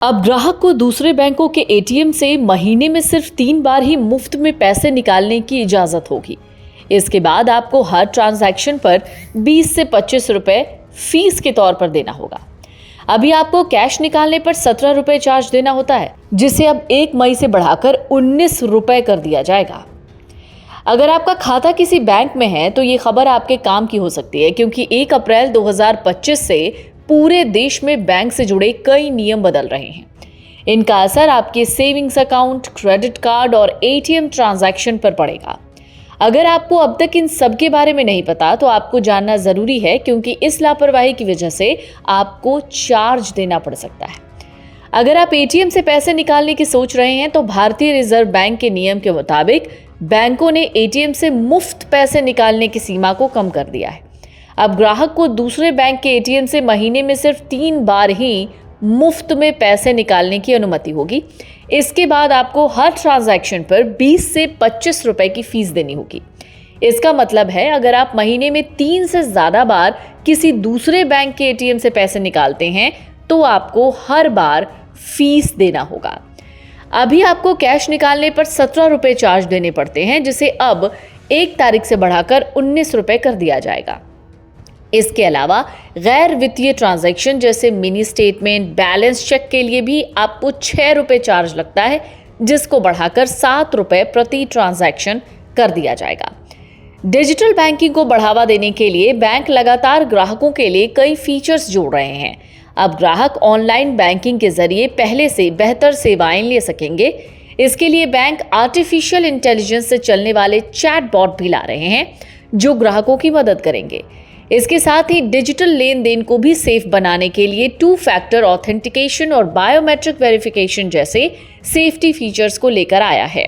अब ग्राहक को दूसरे बैंकों के एटीएम से महीने में सिर्फ 3 बार ही मुफ्त में पैसे निकालने की इजाजत होगी। इसके बाद आपको हर ट्रांजैक्शन पर 20 से 25 रुपए फीस के तौर पर देना होगा। अभी आपको कैश निकालने पर 17 रुपए चार्ज देना होता है, जिसे अब 1 मई से बढ़ाकर 19 रुपए कर दिया जाएगा। अगर आपका खाता किसी बैंक में है तो ये खबर आपके काम की हो सकती है, क्योंकि 1 अप्रैल 2025 से पूरे देश में बैंक से जुड़े कई नियम बदल रहे हैं। इनका असर आपके सेविंग्स अकाउंट, क्रेडिट कार्ड और एटीएम ट्रांजैक्शन पर पड़ेगा। अगर आपको अब तक इन सब के बारे में नहीं पता तो आपको जानना जरूरी है, क्योंकि इस लापरवाही की वजह से आपको चार्ज देना पड़ सकता है। अगर आप एटीएम से पैसे निकालने की सोच रहे हैं तो भारतीय रिजर्व बैंक के नियम के मुताबिक बैंकों ने एटीएम से मुफ्त पैसे निकालने की सीमा को कम कर दिया है। अब ग्राहक को दूसरे बैंक के एटीएम से महीने में सिर्फ 3 बार ही मुफ्त में पैसे निकालने की अनुमति होगी। इसके बाद आपको हर ट्रांजैक्शन पर 20 से 25 रुपए की फीस देनी होगी। इसका मतलब है, अगर आप महीने में 3 से ज्यादा बार किसी दूसरे बैंक के एटीएम से पैसे निकालते हैं तो आपको हर बार फीस देना होगा। अभी आपको कैश निकालने पर 17 रुपए चार्ज देने पड़ते हैं, जिसे अब 1 तारीख से बढ़ाकर 19 रुपए कर दिया जाएगा। इसके अलावा गैर वित्तीय ट्रांजैक्शन जैसे मिनी स्टेटमेंट, बैलेंस चेक के लिए भी आपको 6 रुपए चार्ज लगता है, जिसको बढ़ाकर 7 रुपए प्रति ट्रांजैक्शन कर दिया जाएगा। डिजिटल बैंकिंग को बढ़ावा देने के लिए बैंक लगातार ग्राहकों के लिए कई फीचर्स जोड़ रहे हैं। अब ग्राहक ऑनलाइन बैंकिंग के जरिए पहले से बेहतर सेवाएं ले सकेंगे। इसके लिए बैंक आर्टिफिशियल इंटेलिजेंस से चलने वाले चैटबॉट भी ला रहे हैं, जो ग्राहकों की मदद करेंगे। इसके साथ ही डिजिटल लेन देन को भी सेफ बनाने के लिए 2 फैक्टर ऑथेंटिकेशन और बायोमेट्रिक वेरिफिकेशन जैसे सेफ्टी फीचर्स को लेकर आया है।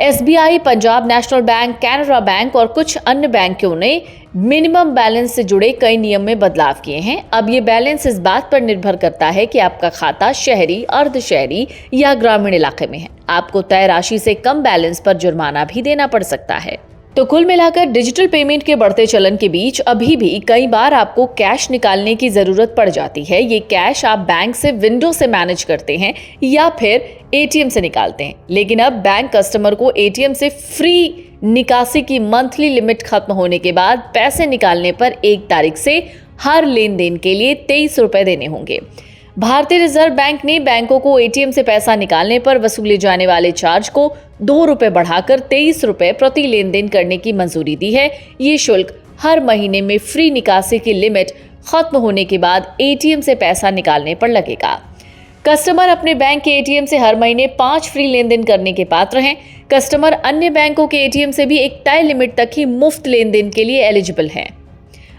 SBI, Punjab national bank, Canara bank और कुछ अन्य बैंकों ने मिनिमम बैलेंस से जुड़े कई नियम में बदलाव किए हैं। अब ये बैलेंस इस बात पर निर्भर करता है कि आपका खाता शहरी, अर्ध शहरी या ग्रामीण इलाके में है। आपको तय राशि से कम बैलेंस पर जुर्माना भी देना पड़ सकता है। तो कुल मिलाकर डिजिटल पेमेंट के बढ़ते चलन के बीच अभी भी कई बार आपको कैश निकालने की जरूरत पड़ जाती है। ये कैश आप बैंक से विंडो से मैनेज करते हैं या फिर एटीएम से निकालते हैं। लेकिन अब बैंक कस्टमर को एटीएम से फ्री निकासी की मंथली लिमिट खत्म होने के बाद पैसे निकालने पर 1 तारीख से हर लेन देन के लिए 23 रुपए देने होंगे। भारतीय रिजर्व बैंक ने बैंकों को एटीएम से पैसा निकालने पर वसूले जाने वाले चार्ज को 2 रुपए बढ़ाकर 23 रुपए प्रति लेन देन करने की मंजूरी दी है। ये शुल्क हर महीने में फ्री निकासी की लिमिट खत्म होने के बाद एटीएम से पैसा निकालने पर लगेगा। कस्टमर अपने बैंक के एटीएम से हर महीने 5 फ्री लेन देन करने के पात्र हैं। कस्टमर अन्य बैंकों के एटीएम से भी एक तय लिमिट तक ही मुफ्त लेन देन के लिए एलिजिबल हैं।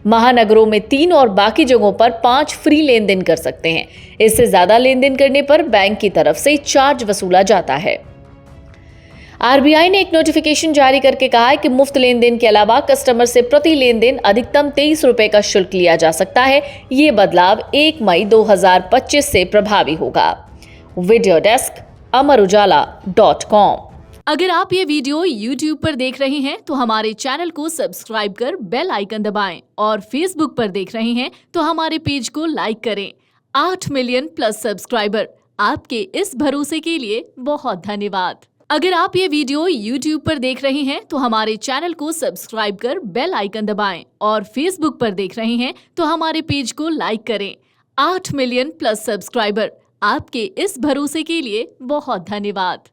महानगरों में 3 और बाकी जगहों पर 5 फ्री लेन देन कर सकते हैं। इससे ज्यादा लेन देन करने पर बैंक की तरफ से चार्ज वसूला जाता है। आरबीआई ने एक नोटिफिकेशन जारी करके कहा है कि मुफ्त लेन देन के अलावा कस्टमर से प्रति लेन देन अधिकतम 23 रुपए का शुल्क लिया जा सकता है। ये बदलाव 1 मई 2025 से प्रभावी होगा। Video desk, amarujala.com। अगर आप ये वीडियो YouTube पर देख रहे हैं तो हमारे चैनल को सब्सक्राइब कर बेल आइकन दबाएं, और Facebook पर देख रहे हैं तो हमारे पेज को लाइक करें। 8 मिलियन प्लस सब्सक्राइबर, आपके इस भरोसे के लिए बहुत धन्यवाद। अगर आप ये वीडियो YouTube पर देख रहे हैं तो हमारे चैनल को सब्सक्राइब कर बेल आइकन दबाएं, और Facebook पर देख रहे हैं तो हमारे पेज को लाइक करें। 8 मिलियन प्लस सब्सक्राइबर, आपके इस भरोसे के लिए बहुत धन्यवाद।